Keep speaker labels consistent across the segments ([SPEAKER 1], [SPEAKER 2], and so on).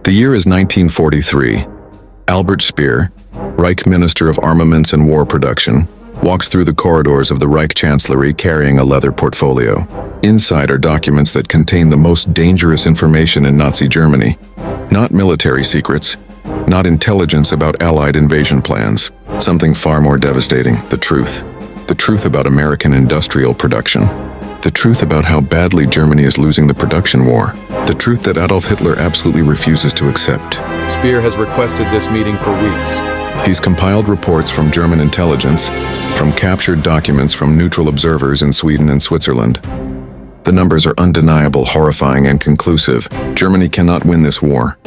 [SPEAKER 1] The year is 1943. Albert Speer, Reich Minister of Armaments and War Production, walks through the corridors of the Reich Chancellery carrying a leather portfolio. Inside are documents that contain the most dangerous information in Nazi Germany. Not military secrets, not intelligence about Allied invasion plans. Something far more devastating, the truth. The truth about American industrial production. The truth about how badly Germany is losing the production war. The truth that Adolf Hitler absolutely refuses to accept.
[SPEAKER 2] Speer has requested this meeting for weeks.
[SPEAKER 1] He's compiled reports from German intelligence, from captured documents from neutral observers in Sweden and Switzerland. The numbers are undeniable, horrifying, and conclusive. Germany cannot win this war.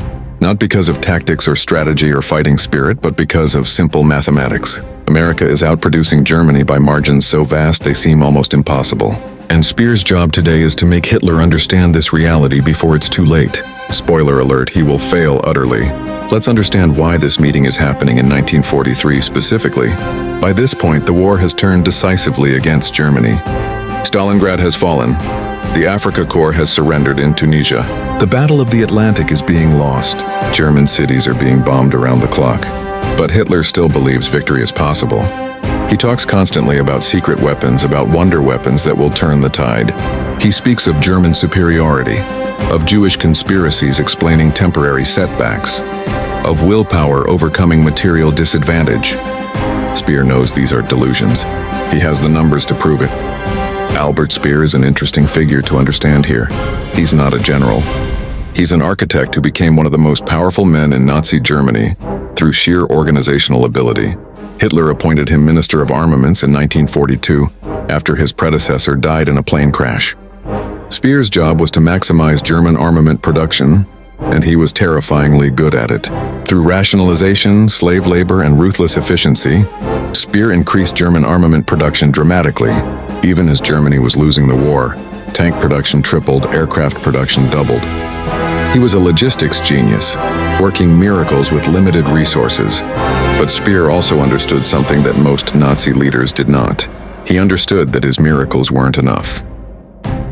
[SPEAKER 1] Not because of tactics or strategy or fighting spirit, but because of simple mathematics. America is outproducing Germany by margins so vast they seem almost impossible. And Speer's job today is to make Hitler understand this reality before it's too late. Spoiler alert, he will fail utterly. Let's understand why this meeting is happening in 1943 specifically. By this point, the war has turned decisively against Germany. Stalingrad has fallen. The Africa Corps has surrendered in Tunisia. The Battle of the Atlantic is being lost. German cities are being bombed around the clock. But Hitler still believes victory is possible. He talks constantly about secret weapons, about wonder weapons that will turn the tide. He speaks of German superiority, of Jewish conspiracies explaining temporary setbacks, of willpower overcoming material disadvantage. Speer knows these are delusions. He has the numbers to prove it. Albert Speer is an interesting figure to understand here. He's not a general. He's an architect who became one of the most powerful men in Nazi Germany through sheer organizational ability. Hitler appointed him Minister of Armaments in 1942 after his predecessor died in a plane crash. Speer's job was to maximize German armament production, and he was terrifyingly good at it. Through rationalization, slave labor, and ruthless efficiency, Speer increased German armament production dramatically. Even as Germany was losing the war, tank production tripled, aircraft production doubled. He was a logistics genius, working miracles with limited resources. But Speer also understood something that most Nazi leaders did not. He understood that his miracles weren't enough.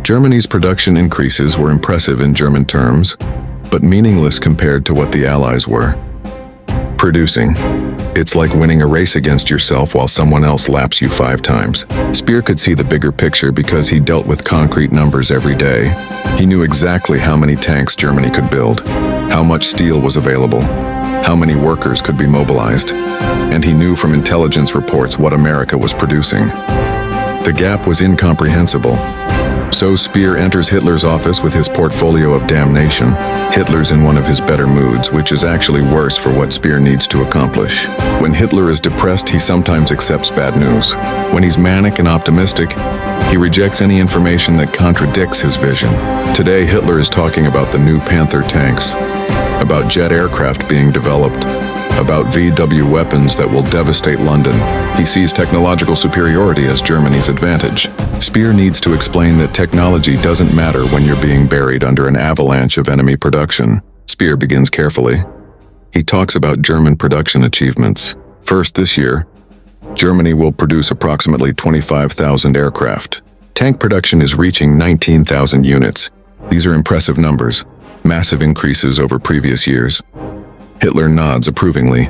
[SPEAKER 1] Germany's production increases were impressive in German terms, but meaningless compared to what the Allies were producing. It's like winning a race against yourself while someone else laps you 5 times. Speer could see the bigger picture because he dealt with concrete numbers every day. He knew exactly how many tanks Germany could build, how much steel was available, how many workers could be mobilized, and he knew from intelligence reports what America was producing. The gap was incomprehensible. So Speer enters Hitler's office with his portfolio of damnation. Hitler's in one of his better moods, which is actually worse for what Speer needs to accomplish. When Hitler is depressed, he sometimes accepts bad news. When he's manic and optimistic, he rejects any information that contradicts his vision. Today, Hitler is talking about the new Panther tanks, about jet aircraft being developed, about VW weapons that will devastate London. He sees technological superiority as Germany's advantage. Speer needs to explain that technology doesn't matter when you're being buried under an avalanche of enemy production. Speer begins carefully. He talks about German production achievements. First, this year, Germany will produce approximately 25,000 aircraft. Tank production is reaching 19,000 units. These are impressive numbers, massive increases over previous years. Hitler nods approvingly.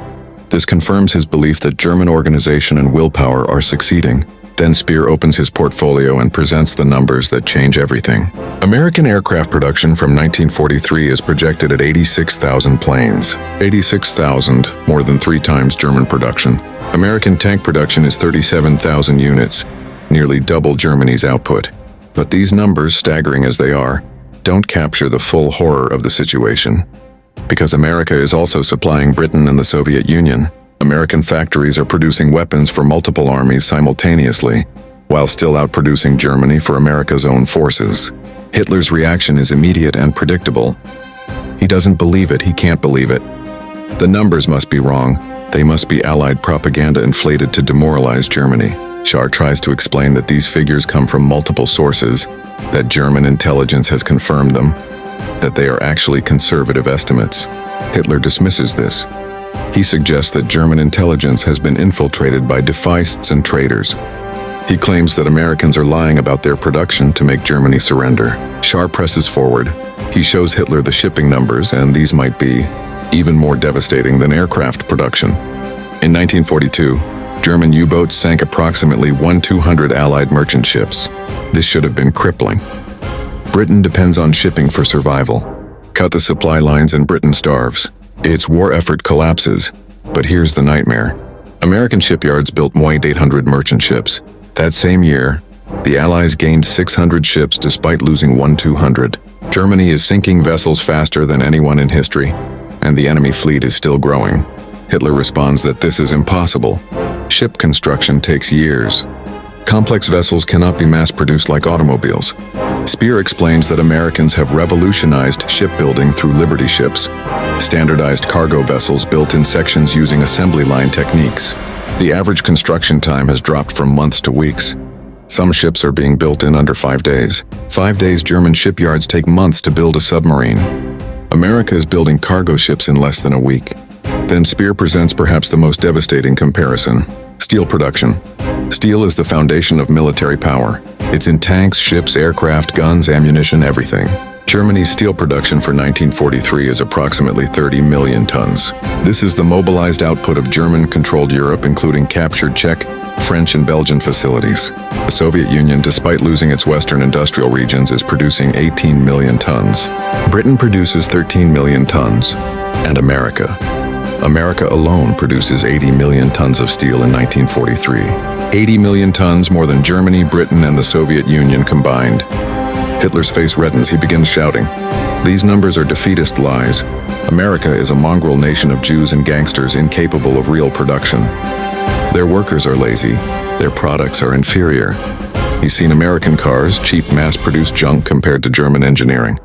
[SPEAKER 1] This confirms his belief that German organization and willpower are succeeding. Then Speer opens his portfolio and presents the numbers that change everything. American aircraft production from 1943 is projected at 86,000 planes. 86,000, more than 3 times German production. American tank production is 37,000 units, nearly double Germany's output. But these numbers, staggering as they are, don't capture the full horror of the situation. Because America is also supplying Britain and the Soviet Union, American factories are producing weapons for multiple armies simultaneously, while still outproducing Germany for America's own forces. Hitler's reaction is immediate and predictable. He doesn't believe it, he can't believe it. The numbers must be wrong. They must be Allied propaganda inflated to demoralize Germany. Schar tries to explain that these figures come from multiple sources, that German intelligence has confirmed them, that they are actually conservative estimates. Hitler dismisses this. He suggests that German intelligence has been infiltrated by defiists and traitors. He claims that Americans are lying about their production to make Germany surrender. Schar presses forward. He shows Hitler the shipping numbers, and these might be even more devastating than aircraft production. In 1942, German U-boats sank approximately 1,200 Allied merchant ships. This should have been crippling. Britain depends on shipping for survival. Cut the supply lines and Britain starves. Its war effort collapses. But here's the nightmare. American shipyards built more than 800 merchant ships. That same year, the Allies gained 600 ships despite losing 1,200. Germany is sinking vessels faster than anyone in history, and the enemy fleet is still growing. Hitler responds that this is impossible. Ship construction takes years. Complex vessels cannot be mass-produced like automobiles. Speer explains that Americans have revolutionized shipbuilding through Liberty ships, standardized cargo vessels built in sections using assembly line techniques. The average construction time has dropped from months to weeks. Some ships are being built in under 5 days. 5 days German shipyards take months to build a submarine. America is building cargo ships in less than a week. Then Speer presents perhaps the most devastating comparison: steel production. Steel is the foundation of military power. It's in tanks, ships, aircraft, guns, ammunition, everything. Germany's steel production for 1943 is approximately 30 million tons. This is the mobilized output of German-controlled Europe, including captured Czech, French, and Belgian facilities. The Soviet Union, despite losing its western industrial regions, is producing 18 million tons. Britain produces 13 million tons. And America alone produces 80 million tons of steel in 1943. 80 million tons, more than Germany, Britain, and the Soviet Union combined. Hitler's face reddens. He begins shouting, "These numbers are defeatist lies. America is a mongrel nation of Jews and gangsters incapable of real production. Their workers are lazy. Their products are inferior." He's seen American cars, cheap mass-produced junk compared to German engineering.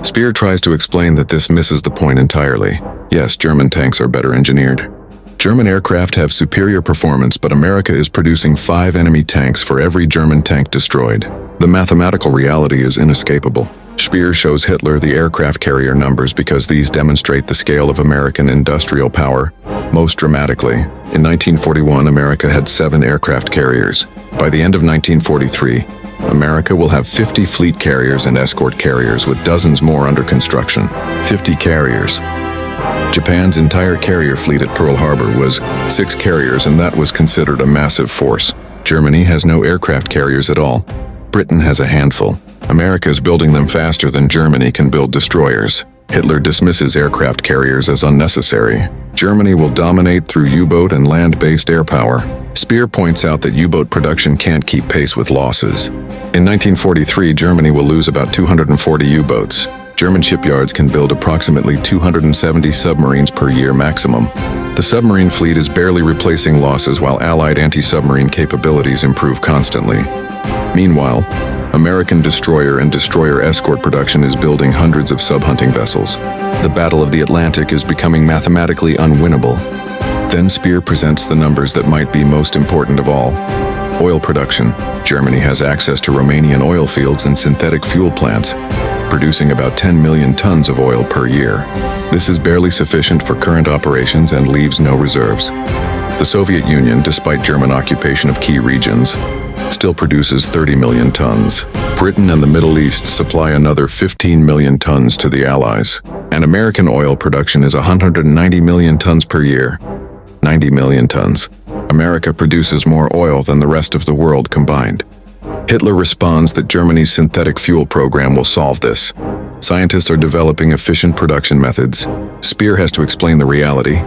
[SPEAKER 1] Speer tries to explain that this misses the point entirely. Yes, German tanks are better engineered. German aircraft have superior performance, but America is producing 5 enemy tanks for every German tank destroyed. The mathematical reality is inescapable. Speer shows Hitler the aircraft carrier numbers because these demonstrate the scale of American industrial power. Most dramatically, in 1941, America had 7 aircraft carriers. By the end of 1943, America will have 50 fleet carriers and escort carriers, with dozens more under construction. 50 carriers. Japan's entire carrier fleet at Pearl Harbor was 6 carriers, and that was considered a massive force. Germany has no aircraft carriers at all. Britain has a handful. America is building them faster than Germany can build destroyers. Hitler dismisses aircraft carriers as unnecessary. Germany will dominate through U-boat and land-based air power. Speer points out that U-boat production can't keep pace with losses. In 1943, Germany will lose about 240 U-boats. German shipyards can build approximately 270 submarines per year maximum. The submarine fleet is barely replacing losses, while Allied anti-submarine capabilities improve constantly. Meanwhile, American destroyer and destroyer escort production is building hundreds of sub-hunting vessels. The Battle of the Atlantic is becoming mathematically unwinnable. Then Speer presents the numbers that might be most important of all. Oil production. Germany has access to Romanian oil fields and synthetic fuel plants, producing about 10 million tons of oil per year. This is barely sufficient for current operations and leaves no reserves. The Soviet Union, despite German occupation of key regions, still produces 30 million tons. Britain and the Middle East supply another 15 million tons to the Allies. And American oil production is 190 million tons per year. 90 million tons. America produces more oil than the rest of the world combined. Hitler responds that Germany's synthetic fuel program will solve this. Scientists are developing efficient production methods. Speer has to explain the reality.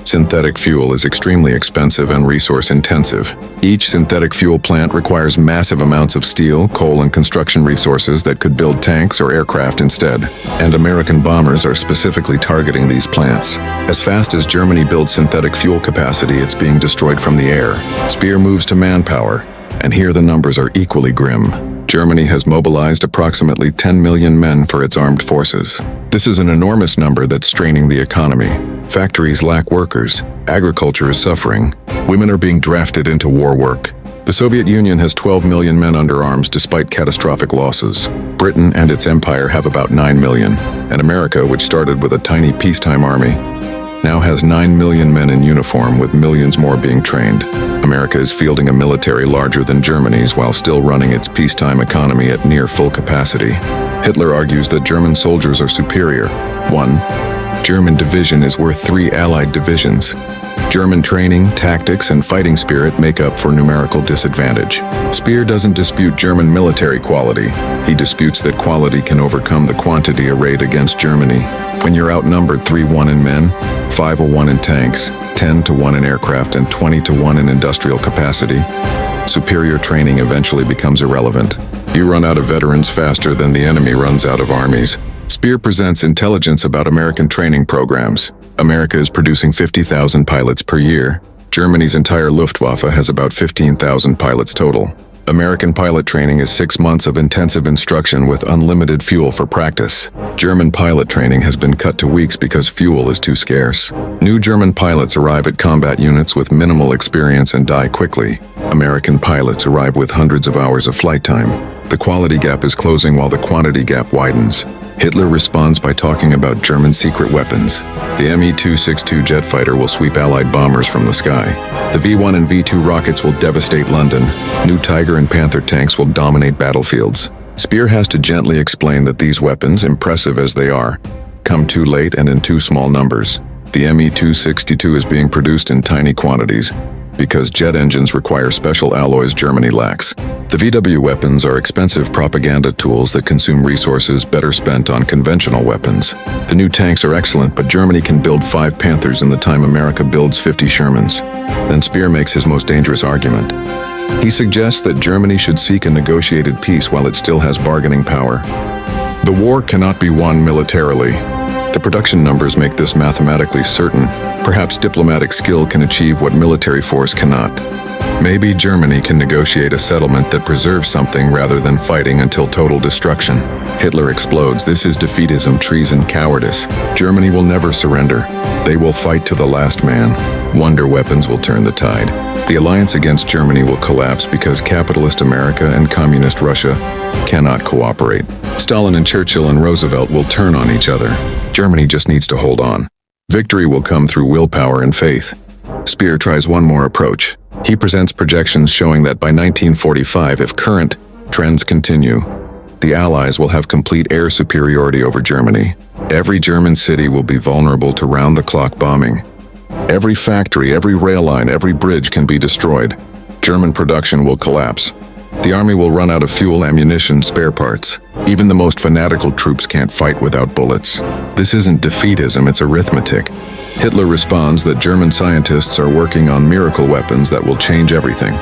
[SPEAKER 1] Synthetic fuel is extremely expensive and resource-intensive. Each synthetic fuel plant requires massive amounts of steel, coal, and construction resources that could build tanks or aircraft instead. And American bombers are specifically targeting these plants. As fast as Germany builds synthetic fuel capacity, it's being destroyed from the air. Speer moves to manpower, and here the numbers are equally grim. Germany has mobilized approximately 10 million men for its armed forces. This is an enormous number that's straining the economy. Factories lack workers. Agriculture is suffering. Women are being drafted into war work. The Soviet Union has 12 million men under arms despite catastrophic losses. Britain and its empire have about 9 million. And America, which started with a tiny peacetime army, now has 9 million men in uniform, with millions more being trained. America is fielding a military larger than Germany's while still running its peacetime economy at near full capacity. Hitler argues that German soldiers are superior. 1. German division is worth 3 Allied divisions. German training, tactics, and fighting spirit make up for numerical disadvantage. Speer doesn't dispute German military quality. He disputes that quality can overcome the quantity arrayed against Germany. When you're outnumbered 3-1 in men, 5-1 in tanks, 10-1 in aircraft, and 20-1 in industrial capacity, superior training eventually becomes irrelevant. You run out of veterans faster than the enemy runs out of armies. Speer presents intelligence about American training programs. America is producing 50,000 pilots per year. Germany's entire Luftwaffe has about 15,000 pilots total. American pilot training is 6 months of intensive instruction with unlimited fuel for practice. German pilot training has been cut to weeks because fuel is too scarce. New German pilots arrive at combat units with minimal experience and die quickly. American pilots arrive with hundreds of hours of flight time. The quality gap is closing while the quantity gap widens. Hitler responds by talking about German secret weapons. The Me-262 jet fighter will sweep Allied bombers from the sky. The V-1 and V-2 rockets will devastate London. New Tiger and Panther tanks will dominate battlefields. Speer has to gently explain that these weapons, impressive as they are, come too late and in too small numbers. The Me-262 is being produced in tiny quantities because jet engines require special alloys Germany lacks. The VW weapons are expensive propaganda tools that consume resources better spent on conventional weapons. The new tanks are excellent, but Germany can build 5 Panthers in the time America builds 50 Shermans. Then Speer makes his most dangerous argument. He suggests that Germany should seek a negotiated peace while it still has bargaining power. The war cannot be won militarily. The production numbers make this mathematically certain. Perhaps diplomatic skill can achieve what military force cannot. Maybe Germany can negotiate a settlement that preserves something rather than fighting until total destruction. Hitler explodes. This is defeatism, treason, cowardice. Germany will never surrender. They will fight to the last man. Wonder weapons will turn the tide. The alliance against Germany will collapse because capitalist America and communist Russia cannot cooperate. Stalin and Churchill and Roosevelt will turn on each other. Germany just needs to hold on. Victory will come through willpower and faith. Speer tries one more approach. He presents projections showing that by 1945, if current trends continue, the Allies will have complete air superiority over Germany. Every German city will be vulnerable to round-the-clock bombing. Every factory, every rail line, every bridge can be destroyed. German production will collapse. The army will run out of fuel, ammunition, spare parts. Even the most fanatical troops can't fight without bullets. This isn't defeatism, it's arithmetic. Hitler responds that German scientists are working on miracle weapons that will change everything.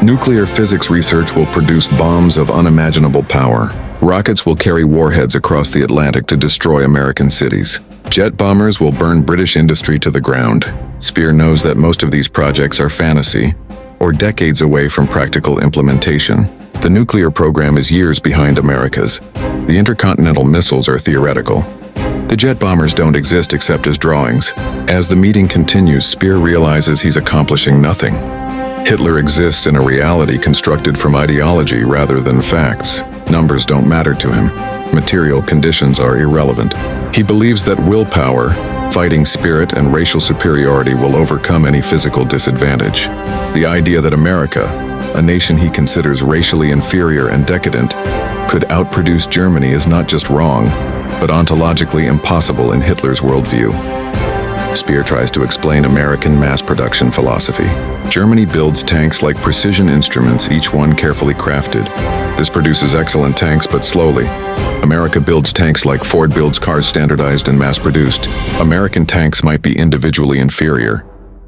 [SPEAKER 1] Nuclear physics research will produce bombs of unimaginable power. Rockets will carry warheads across the Atlantic to destroy American cities. Jet bombers will burn British industry to the ground. Speer knows that most of these projects are fantasy, or decades away from practical implementation. The nuclear program is years behind America's. The intercontinental missiles are theoretical. The jet bombers don't exist except as drawings. As the meeting continues, Speer realizes he's accomplishing nothing. Hitler exists in a reality constructed from ideology rather than facts. Numbers don't matter to him. Material conditions are irrelevant. He believes that willpower, fighting spirit, and racial superiority will overcome any physical disadvantage. The idea that America, a nation he considers racially inferior and decadent, could outproduce Germany is not just wrong, but ontologically impossible in Hitler's worldview. Speer tries to explain American mass production philosophy. Germany builds tanks like precision instruments, each one carefully crafted. This produces excellent tanks, but slowly. America builds tanks like Ford builds cars, standardized and mass-produced. American tanks might be individually inferior,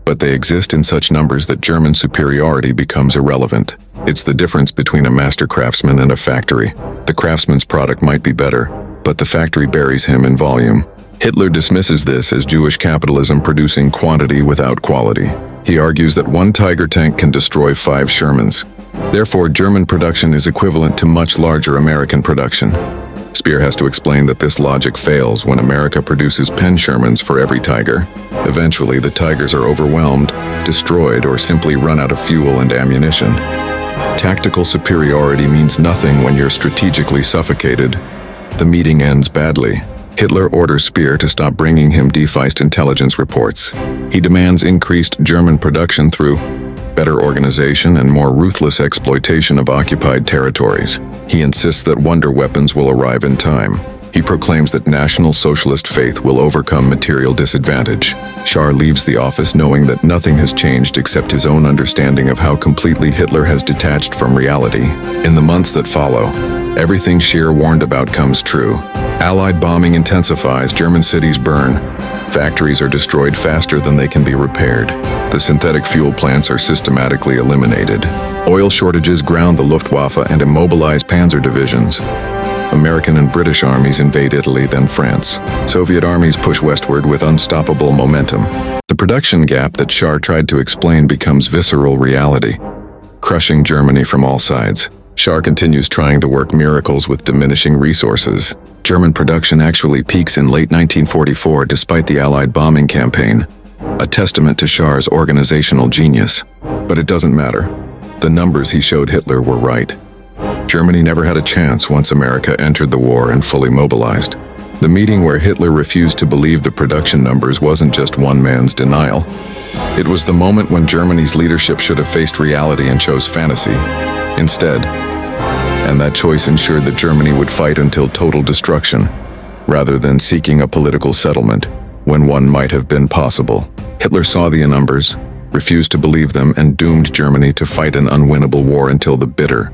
[SPEAKER 1] but they exist in such numbers that German superiority becomes irrelevant. It's the difference between a master craftsman and a factory. The craftsman's product might be better, but the factory buries him in volume. Hitler dismisses this as Jewish capitalism producing quantity without quality. He argues that one Tiger tank can destroy 5 Shermans. Therefore, German production is equivalent to much larger American production. Speer has to explain that this logic fails when America produces 10 Shermans for every Tiger. Eventually, the Tigers are overwhelmed, destroyed, or simply run out of fuel and ammunition. Tactical superiority means nothing when you're strategically suffocated. The meeting ends badly. Hitler orders Speer to stop bringing him defaced intelligence reports. He demands increased German production through better organization and more ruthless exploitation of occupied territories. He insists that wonder weapons will arrive in time. He proclaims that National Socialist faith will overcome material disadvantage. Shar leaves the office knowing that nothing has changed except his own understanding of how completely Hitler has detached from reality. In the months that follow, everything Speer warned about comes true. Allied bombing intensifies, German cities burn. Factories are destroyed faster than they can be repaired. The synthetic fuel plants are systematically eliminated. Oil shortages ground the Luftwaffe and immobilize panzer divisions. American and British armies invade Italy, then France. Soviet armies push westward with unstoppable momentum. The production gap that Speer tried to explain becomes visceral reality, crushing Germany from all sides. Speer continues trying to work miracles with diminishing resources. German production actually peaks in late 1944 despite the Allied bombing campaign, a testament to Speer's organizational genius. But it doesn't matter. The numbers he showed Hitler were right. Germany never had a chance once America entered the war and fully mobilized. The meeting where Hitler refused to believe the production numbers wasn't just one man's denial. It was the moment when Germany's leadership should have faced reality and chose fantasy instead. And that choice ensured that Germany would fight until total destruction, rather than seeking a political settlement, when one might have been possible. Hitler saw the numbers, refused to believe them, and doomed Germany to fight an unwinnable war until the bitter,